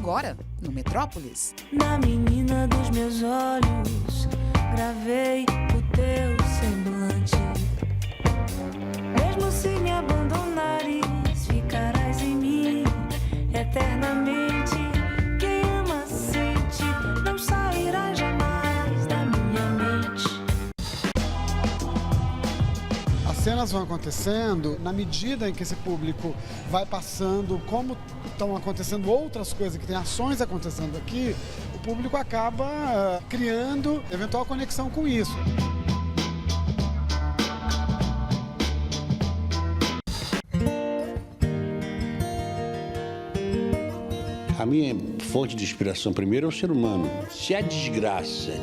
agora, no Metrópolis. Na menina dos meus olhos, gravei o teu semblante. Mesmo se me abandonares, ficarás em mim eternamente. Quem ama sente, não sairá jamais da minha mente. As cenas vão acontecendo na medida em que esse público vai passando, como estão acontecendo outras coisas, que tem ações acontecendo aqui, o público acaba criando eventual conexão com isso. A minha fonte de inspiração primeiro é o ser humano. Se a desgraça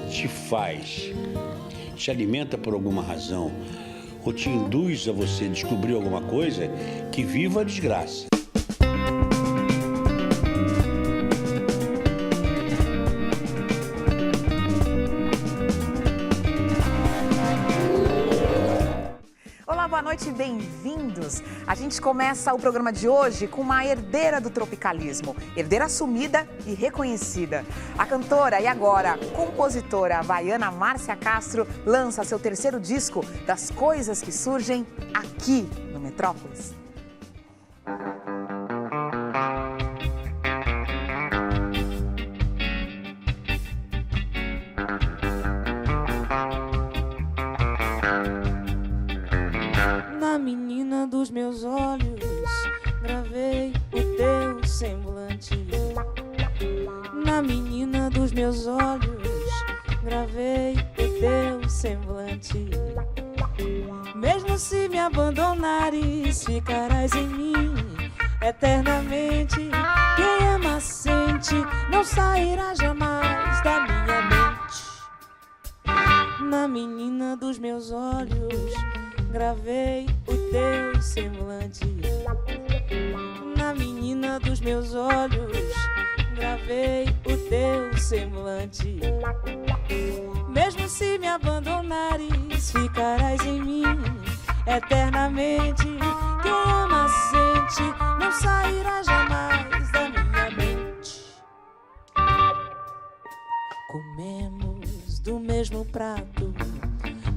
te alimenta por alguma razão, ou te induz a você descobrir alguma coisa, que viva a desgraça. Boa noite e bem-vindos. A gente começa o programa de hoje com uma herdeira do tropicalismo, herdeira assumida e reconhecida. A cantora e agora compositora havaiana Márcia Castro lança seu terceiro disco das coisas que surgem aqui no Metrópolis. Na menina dos meus olhos, gravei o teu semblante. Na menina dos meus olhos, gravei o teu semblante. Mesmo se me abandonares, ficarás em mim eternamente. Quem ama sente, não sairá jamais da minha mente. Na menina dos meus olhos, gravei o teu semblante. Na menina dos meus olhos, gravei o teu semblante. Mesmo se me abandonares, ficarás em mim eternamente. Quem ama sente, não sairá jamais da minha mente. Comemos do mesmo prato,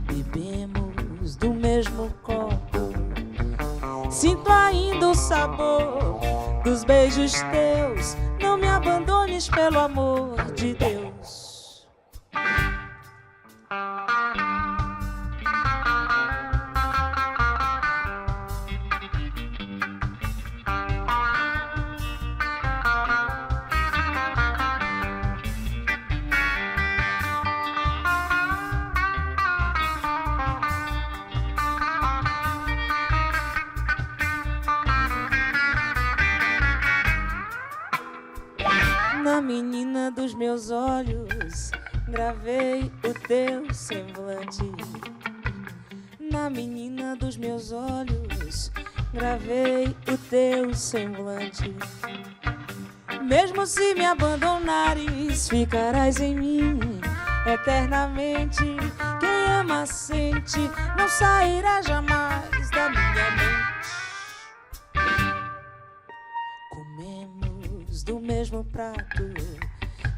bebemos do mesmo copo. Sinto ainda o sabor dos beijos teus. Não me abandones pelo amor de Deus. Na menina dos meus olhos, gravei o teu semblante. Na menina dos meus olhos, gravei o teu semblante. Mesmo se me abandonares, ficarás em mim eternamente. Quem ama sente, não sairá jamais da minha mente. Comemos do mesmo prato,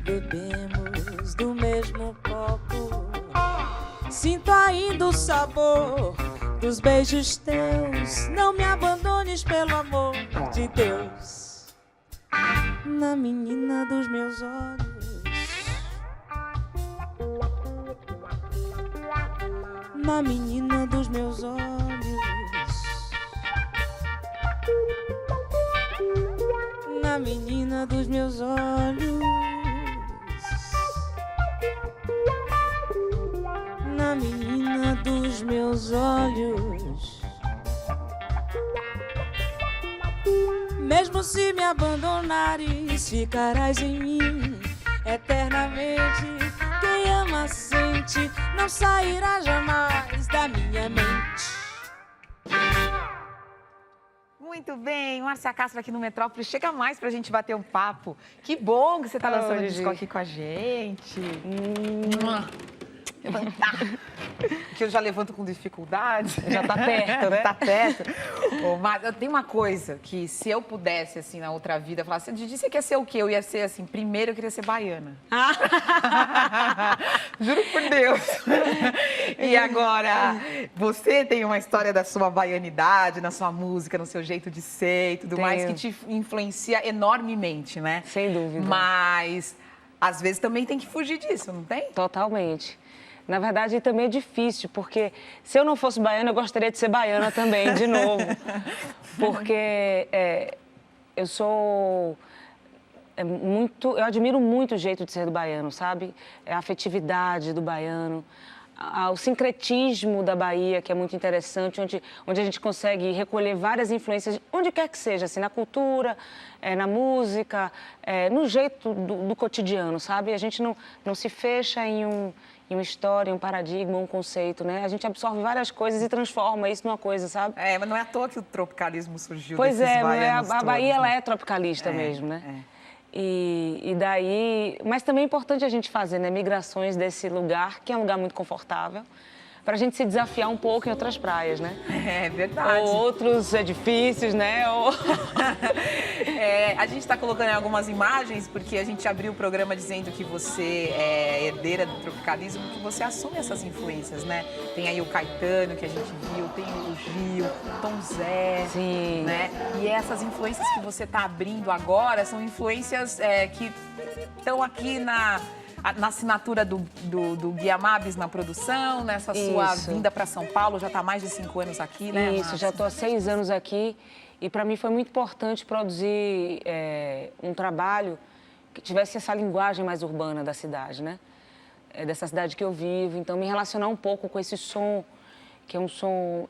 bebemos do mesmo copo. Sinto ainda o sabor dos beijos teus. Não me abandones pelo amor de Deus. Na menina dos meus olhos, na menina dos meus olhos, na menina dos meus olhos, na menina dos meus olhos. Mesmo se me abandonares, ficarás em mim eternamente. Quem ama sente, não sairá jamais da minha mente. Muito bem, Márcia Castro aqui no Metrópolis. Chega mais pra gente bater um papo. Que bom que você tá lançando o disco aqui com a gente. Levantar. Que eu já levanto com dificuldade. Já tá perto, né? Tá perto. Mas tem uma coisa que se eu pudesse, assim, na outra vida, falar assim, Didi, você quer ser o quê? Eu ia ser, assim, primeiro eu queria ser baiana. Juro por Deus. E agora, você tem uma história da sua baianidade, na sua música, no seu jeito de ser e tudo mais, que te influencia enormemente, né? Sem dúvida. Mas, às vezes, também tem que fugir disso, não tem? Totalmente. Na verdade, também é difícil, porque se eu não fosse baiana, eu gostaria de ser baiana também, de novo. Porque eu sou eu admiro muito o jeito de ser do baiano, sabe? A afetividade do baiano, o sincretismo da Bahia, que é muito interessante, onde a gente consegue recolher várias influências, onde quer que seja, assim, na cultura, na música, no jeito do cotidiano, sabe? A gente não se fecha em uma história, um paradigma, um conceito, né? A gente absorve várias coisas e transforma isso numa coisa, sabe? Mas não é à toa que o tropicalismo surgiu pois desses é, baianos a Bahia todos, ela né? é tropicalista mesmo, né? E daí... Mas também é importante a gente fazer, né, migrações desse lugar, que é um lugar muito confortável, para a gente se desafiar um pouco em outras praias, né? É verdade. Ou outros edifícios, né? A gente está colocando algumas imagens, porque a gente abriu o programa dizendo que você é herdeira do tropicalismo, que você assume essas influências, né? Tem aí o Caetano, que a gente viu, tem o Gil, o Tom Zé, Sim. né? E essas influências que você está abrindo agora são influências que estão aqui na assinatura do Guia Mabs na produção, nessa sua vinda para São Paulo, já está há mais de 5 anos aqui, né, Isso, Márcia? já estou há 6 anos aqui e para mim foi muito importante produzir um trabalho que tivesse essa linguagem mais urbana da cidade, né? Dessa cidade que eu vivo, então me relacionar um pouco com esse som, que é um som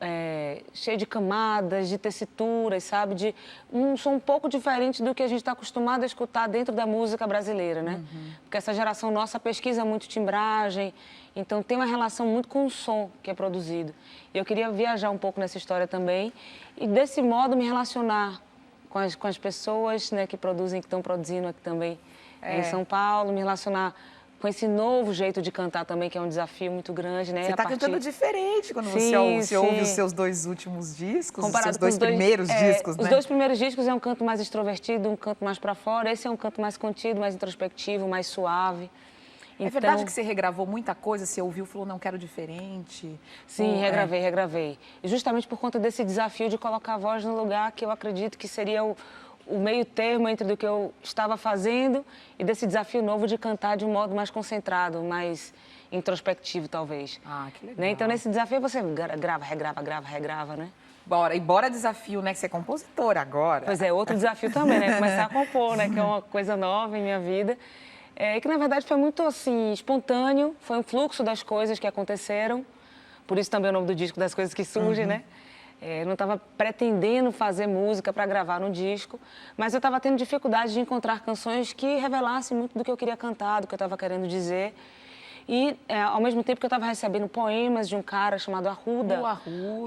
cheio de camadas, de tessituras, sabe? Um som um pouco diferente do que a gente está acostumado a escutar dentro da música brasileira, né? Porque essa geração nossa pesquisa muito timbragem, então tem uma relação muito com o som que é produzido. E eu queria viajar um pouco nessa história também e, desse modo, me relacionar com as pessoas, né, que estão produzindo aqui também em São Paulo, me relacionar com esse novo jeito de cantar também, que é um desafio muito grande, né? Você está cantando diferente quando você ouve os seus 2 últimos discos, comparado os seus 2 primeiros discos, né? Os 2 primeiros discos é um canto mais extrovertido, um canto mais para fora. Esse é um canto mais contido, mais introspectivo, mais suave. É verdade que você regravou muita coisa, você ouviu e falou, não, quero diferente? Sim, regravei. E justamente por conta desse desafio de colocar a voz no lugar que eu acredito que seria o meio termo entre do que eu estava fazendo e desse desafio novo de cantar de um modo mais concentrado, mais introspectivo, talvez. Ah, que legal. Né? Então, nesse desafio, você grava, regrava, né? Bora desafio, né? Que você é compositora agora. Pois é, outro desafio também, né? Começar a compor, né? Que é uma coisa nova em minha vida. Que, na verdade, foi muito, assim, espontâneo. Foi um fluxo das coisas que aconteceram. Por isso também o nome do disco, das coisas que surgem, né? Eu não estava pretendendo fazer música para gravar no disco, mas eu estava tendo dificuldade de encontrar canções que revelassem muito do que eu queria cantar, do que eu estava querendo dizer. E, ao mesmo tempo que eu estava recebendo poemas de um cara chamado Arruda,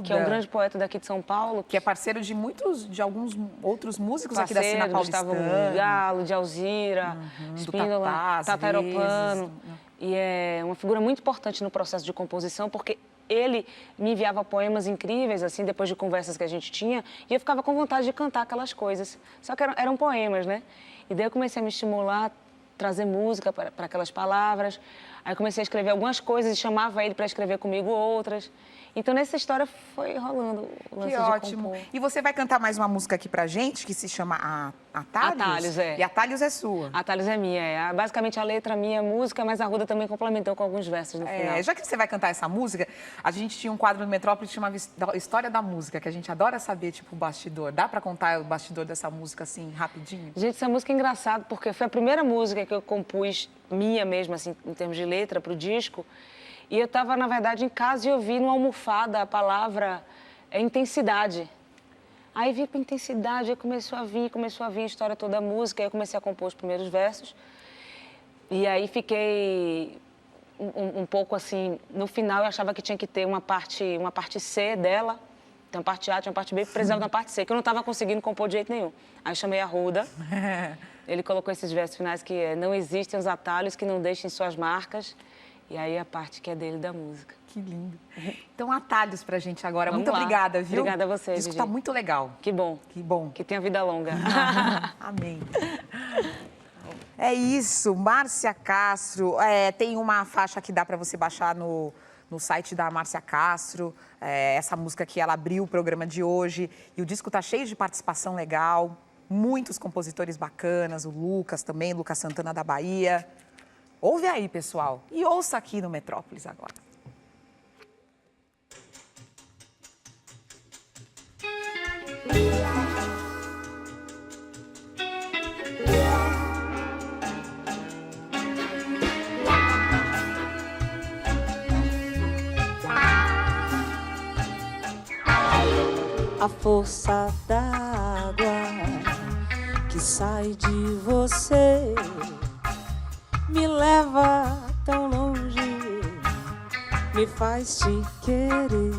que é um grande poeta daqui de São Paulo. Que é parceiro de alguns outros músicos aqui da cena paulistana. Gustavo Galo, de Alzira, Espíndola, Tata Aeroplano. E é uma figura muito importante no processo de composição, porque ele me enviava poemas incríveis, assim, depois de conversas que a gente tinha, e eu ficava com vontade de cantar aquelas coisas. Só que eram poemas, né? E daí eu comecei a me estimular, trazer música para aquelas palavras. Aí eu comecei a escrever algumas coisas e chamava ele para escrever comigo outras. Então, nessa história foi rolando o lance Que ótimo. de compor. E você vai cantar mais uma música aqui pra gente, que se chama Atalhos? Atalhos, E Atalhos é sua. Atalhos é minha, Basicamente a letra minha, a música, mas a Arruda também complementou com alguns versos no final. Já que você vai cantar essa música, a gente tinha um quadro no Metrópole que chamava História da Música, que a gente adora saber, tipo, o bastidor. Dá pra contar o bastidor dessa música, assim, rapidinho? Gente, essa música é engraçada, porque foi a primeira música que eu compus, minha mesmo, assim, em termos de letra, pro disco. E eu estava, na verdade, em casa e ouvi numa almofada a palavra intensidade. Aí vi para intensidade, aí começou a vir a história toda da música, aí eu comecei a compor os primeiros versos. E aí fiquei um pouco assim, no final eu achava que tinha que ter uma parte C dela, tem uma parte A, tinha uma parte B, precisava da parte C, que eu não estava conseguindo compor de jeito nenhum. Aí chamei a Arruda, ele colocou esses versos finais que não existem os atalhos que não deixem suas marcas. E aí a parte que é dele da música. Que lindo. Então, atalhos pra gente agora. Vamos Muito lá. obrigada, viu? Obrigada a você, O disco Gigi. tá muito legal. Que bom. Que bom. Que tenha vida longa. Amém. É isso, Márcia Castro. Tem uma faixa que dá para você baixar no site da Márcia Castro. Essa música que ela abriu o programa de hoje. E o disco tá cheio de participação legal. Muitos compositores bacanas. O Lucas também, Lucas Santana da Bahia. Ouve aí, pessoal. E ouça aqui no Metrópolis agora. A força d'água que sai de você me leva tão longe, me faz te querer.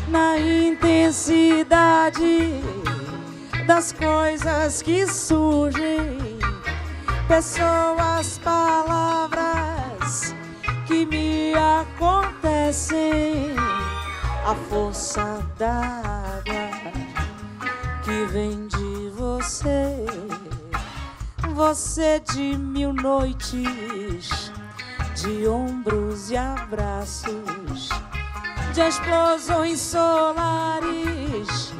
Na intensidade das coisas que surgem, pessoas, palavras que me acontecem. A força d'água que vem de você, você de mil noites, de ombros e abraços, de explosões solares,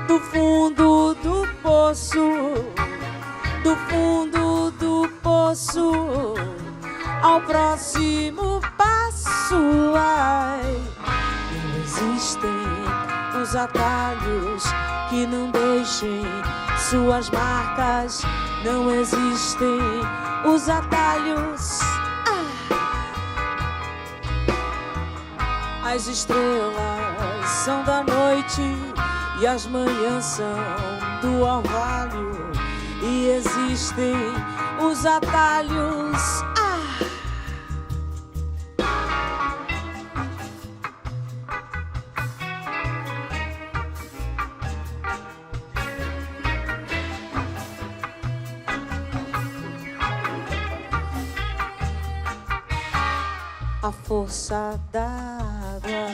do fundo do poço, do fundo do poço, ao próximo passo. Ai, não existem os atalhos que não deixem suas marcas, não existem os atalhos. As estrelas são da noite e as manhãs são do orvalho, e existem os atalhos. A força d'água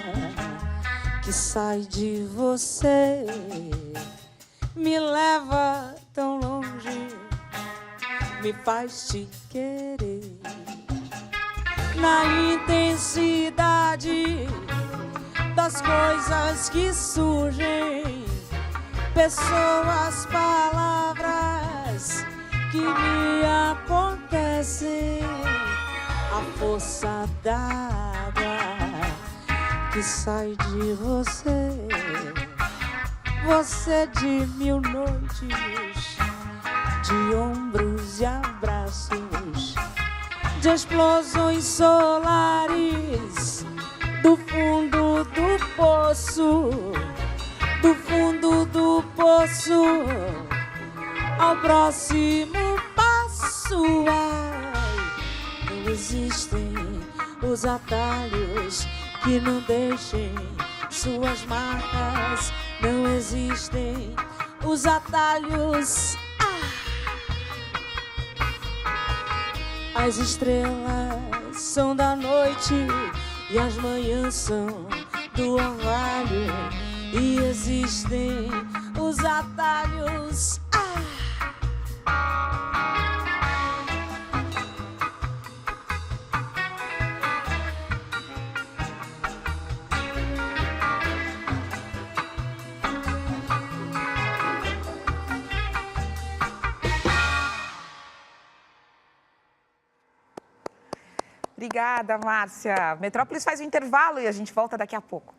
que sai de você me leva tão longe, me faz te querer. Na intensidade das coisas que surgem, pessoas, palavras que me acontecem. A força d'água que sai de você, você de mil noites, de ombros e abraços, de explosões solares, do fundo do poço, do fundo do poço, ao próximo passo. Não existem os atalhos que não deixem suas marcas, não existem os atalhos. As estrelas são da noite e as manhãs são do orvalho, e existem os atalhos. Obrigada, Márcia. Metrópolis faz um intervalo e a gente volta daqui a pouco.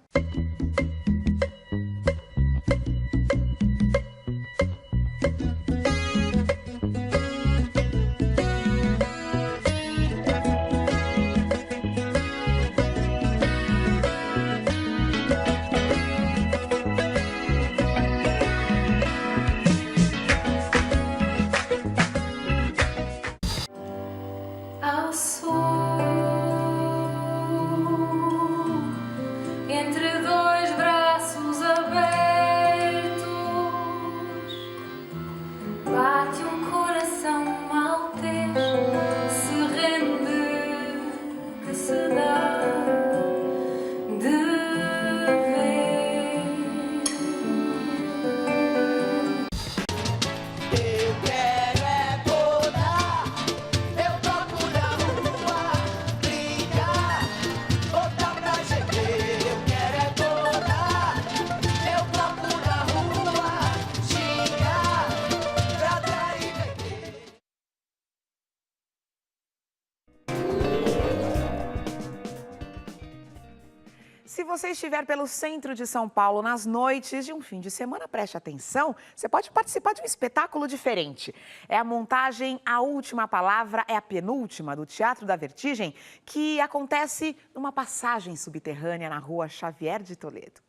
Ao sul, entre dois braços abertos, você estiver pelo centro de São Paulo nas noites de um fim de semana, preste atenção, você pode participar de um espetáculo diferente. É a montagem A Última Palavra é a Penúltima, do Teatro da Vertigem, que acontece numa passagem subterrânea na rua Xavier de Toledo.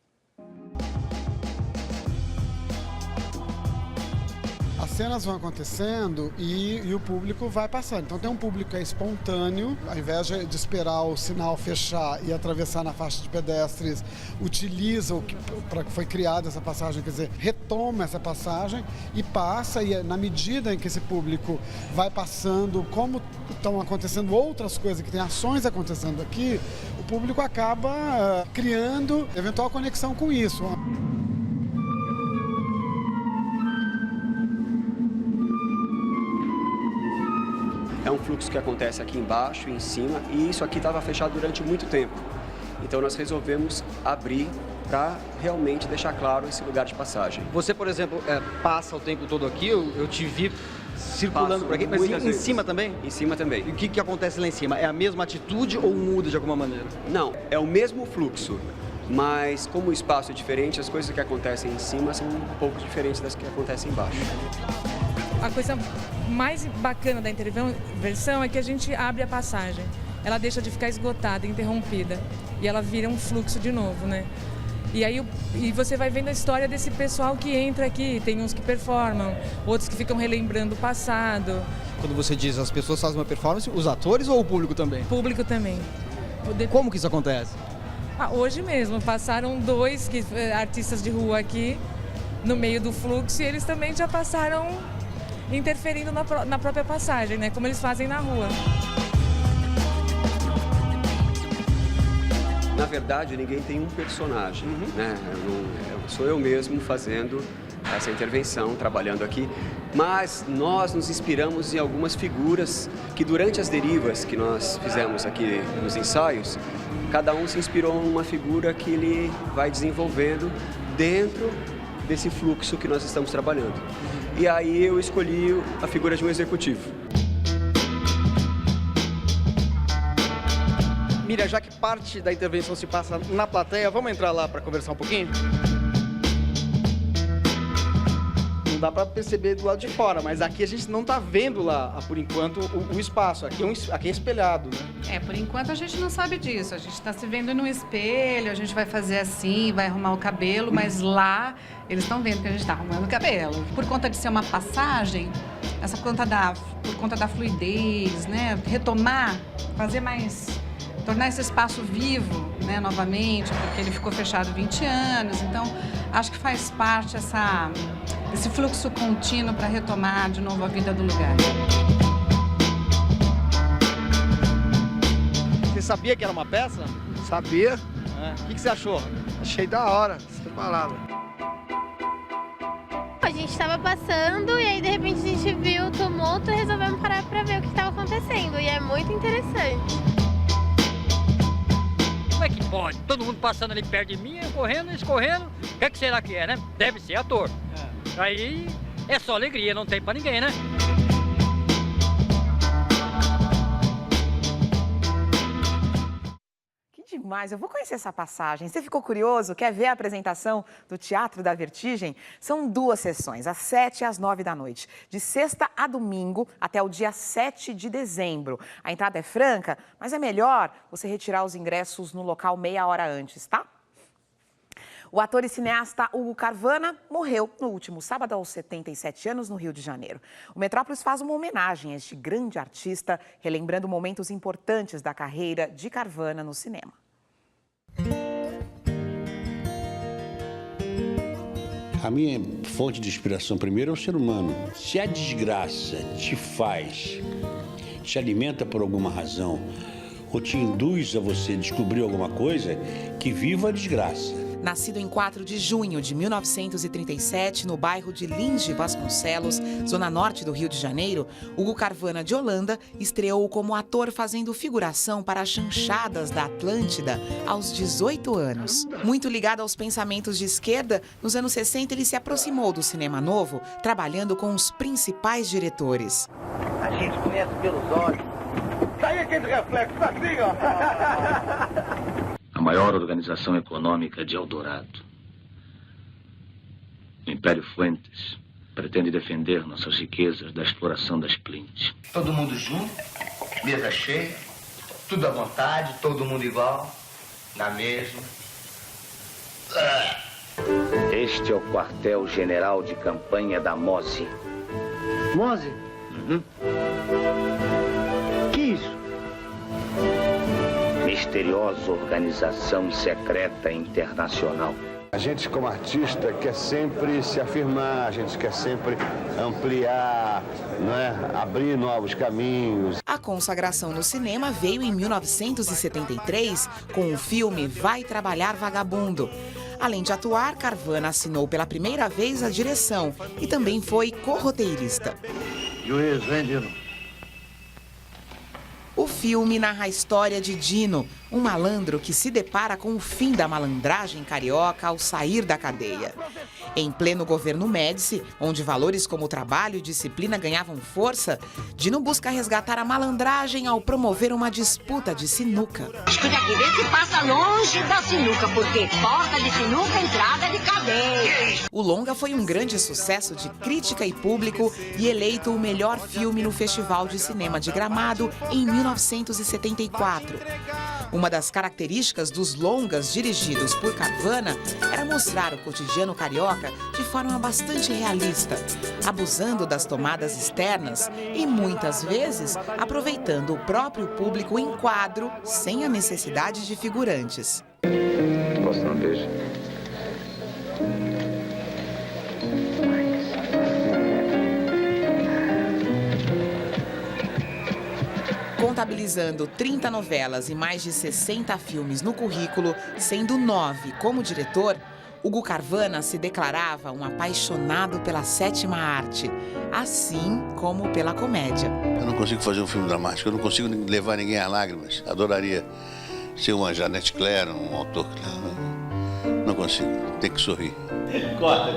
As cenas vão acontecendo e o público vai passando. Então tem um público que é espontâneo, ao invés de esperar o sinal fechar e atravessar na faixa de pedestres, utiliza o que para que foi criada essa passagem, quer dizer, retoma essa passagem e passa, e na medida em que esse público vai passando, como estão acontecendo outras coisas, que tem ações acontecendo aqui, o público acaba criando eventual conexão com isso. É um fluxo que acontece aqui embaixo e em cima, e isso aqui estava fechado durante muito tempo. Então nós resolvemos abrir para realmente deixar claro esse lugar de passagem. Você, por exemplo, passa o tempo todo aqui, eu te vi circulando por aqui, mas em cima também? Em cima também. E o que acontece lá em cima? É a mesma atitude ou muda de alguma maneira? Não, é o mesmo fluxo, mas como o espaço é diferente, as coisas que acontecem em cima são um pouco diferentes das que acontecem embaixo. A coisa mais bacana da intervenção é que a gente abre a passagem. Ela deixa de ficar esgotada, interrompida. E ela vira um fluxo de novo, né? E aí você vai vendo a história desse pessoal que entra aqui. Tem uns que performam, outros que ficam relembrando o passado. Quando você diz as pessoas fazem uma performance, os atores ou o público também? Público também. Como que isso acontece? Hoje mesmo, passaram 2 artistas de rua aqui no meio do fluxo e eles também já passaram interferindo na própria passagem, né? Como eles fazem na rua. Na verdade, ninguém tem um personagem, né? Sou eu mesmo fazendo essa intervenção, trabalhando aqui. Mas nós nos inspiramos em algumas figuras que durante as derivas que nós fizemos aqui nos ensaios, cada um se inspirou em uma figura que ele vai desenvolvendo dentro desse fluxo que nós estamos trabalhando. E aí eu escolhi a figura de um executivo. Miriam, já que parte da intervenção se passa na plateia, vamos entrar lá para conversar um pouquinho? Não dá para perceber do lado de fora, mas aqui a gente não está vendo lá, por enquanto, o espaço. Aqui é espelhado, né? Por enquanto a gente não sabe disso. A gente está se vendo no espelho, a gente vai fazer assim, vai arrumar o cabelo, mas lá eles estão vendo que a gente está arrumando o cabelo. Por conta de ser uma passagem, por conta da fluidez, né? Retomar, tornar esse espaço vivo, né, novamente, porque ele ficou fechado 20 anos. Então, acho que faz parte esse fluxo contínuo para retomar de novo a vida do lugar. Você sabia que era uma peça? Sabia. O que você achou? Achei da hora, sem palavra. A gente estava passando e aí de repente a gente viu o tumulto e resolvemos parar para ver o que estava acontecendo. E é muito interessante. Como é que pode? Todo mundo passando ali perto de mim, eu correndo, escorrendo. O que é que será que é, né? Deve ser ator. Aí é só alegria, não tem pra ninguém, né? Que demais! Eu vou conhecer essa passagem. Você ficou curioso? Quer ver a apresentação do Teatro da Vertigem? São 2 sessões, às 7 e às 9 da noite, de sexta a domingo até o dia 7 de dezembro. A entrada é franca, mas é melhor você retirar os ingressos no local meia hora antes, tá? O ator e cineasta Hugo Carvana morreu no último sábado aos 77 anos no Rio de Janeiro. O Metrópolis faz uma homenagem a este grande artista, relembrando momentos importantes da carreira de Carvana no cinema. A minha fonte de inspiração primeiro é o ser humano. Se a desgraça te alimenta por alguma razão, ou te induz a você descobrir alguma coisa, que viva a desgraça. Nascido em 4 de junho de 1937, no bairro de Lins de Vasconcelos, zona norte do Rio de Janeiro, Hugo Carvana de Holanda estreou como ator fazendo figuração para as chanchadas da Atlântida aos 18 anos. Muito ligado aos pensamentos de esquerda, nos anos 60 ele se aproximou do cinema novo, trabalhando com os principais diretores. A gente conhece pelos olhos. Tá aí aquele reflexo assim, ó. a maior organização econômica de Eldorado. O Império Fuentes pretende defender nossas riquezas da exploração das Plint. Todo mundo junto, mesa cheia, tudo à vontade, todo mundo igual, na mesma. Este é o quartel-general de campanha da MOSE. MOSE? Uhum. Que isso? Misteriosa organização secreta internacional. A gente, como artista, quer sempre se afirmar, a gente quer sempre ampliar, não é? Abrir novos caminhos. A consagração no cinema veio em 1973 com o filme Vai Trabalhar Vagabundo. Além de atuar, Carvana assinou pela primeira vez a direção e também foi co-roteirista. Juiz, vem, Dino. O filme narra a história de Dino, um malandro que se depara com o fim da malandragem carioca ao sair da cadeia. Em pleno governo Médici, onde valores como trabalho e disciplina ganhavam força, Dino busca resgatar a malandragem ao promover uma disputa de sinuca. Escuta aqui, vê se passa longe da sinuca, porque porta de sinuca, entrada de cadeia. O longa foi um grande sucesso de crítica e público e eleito o melhor filme no Festival de Cinema de Gramado em 1974. Uma das características dos longas dirigidos por Carvana era mostrar o cotidiano carioca de forma bastante realista, abusando das tomadas externas e, muitas vezes, aproveitando o próprio público em quadro sem a necessidade de figurantes. Posso dar um beijo? Contabilizando 30 novelas e mais de 60 filmes no currículo, sendo 9 como diretor, Hugo Carvana se declarava um apaixonado pela sétima arte, assim como pela comédia. Eu não consigo fazer um filme dramático, eu não consigo levar ninguém às lágrimas. Adoraria ser uma Janete Claire, um autor. Não consigo, tem que sorrir. Corta.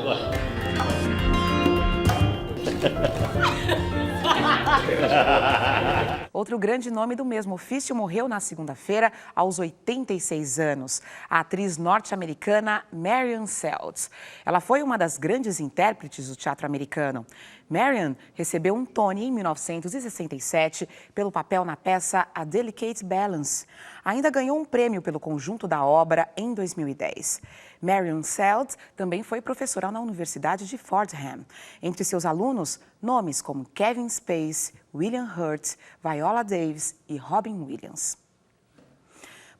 Outro grande nome do mesmo ofício morreu na segunda-feira, aos 86 anos. A atriz norte-americana Marian Seldes. Ela foi uma das grandes intérpretes do teatro americano. Marian recebeu um Tony em 1967 pelo papel na peça A Delicate Balance. Ainda ganhou um prêmio pelo conjunto da obra em 2010. Marian Seldes também foi professora na Universidade de Fordham. Entre seus alunos, nomes como Kevin Spacey, William Hurt, Viola Davis e Robin Williams.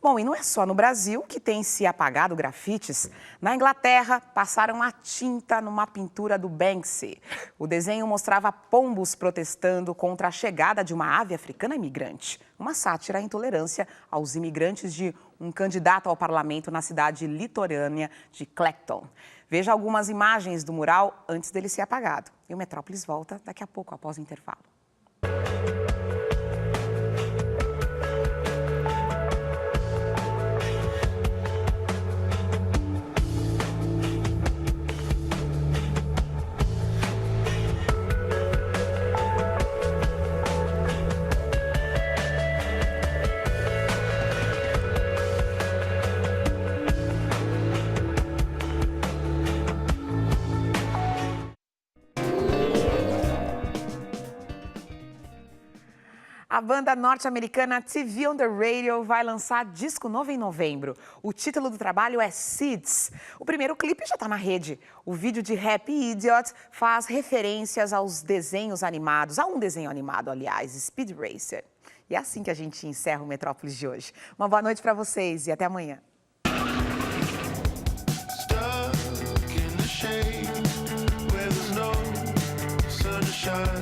Bom, e não é só no Brasil que tem se apagado grafites. Na Inglaterra, passaram a tinta numa pintura do Banksy. O desenho mostrava pombos protestando contra a chegada de uma ave africana imigrante. Uma sátira à intolerância aos imigrantes de um candidato ao parlamento na cidade litorânea de Clacton. Veja algumas imagens do mural antes dele ser apagado. E o Metrópolis volta daqui a pouco, após o intervalo. A banda norte-americana TV on the Radio vai lançar disco novo em novembro. O título do trabalho é Seeds. O primeiro clipe já está na rede. O vídeo de Happy Idiot faz referências aos desenhos animados, a um desenho animado, aliás, Speed Racer. E é assim que a gente encerra o Metrópolis de hoje. Uma boa noite para vocês e até amanhã. Stuck in the shade where there's no sunshine.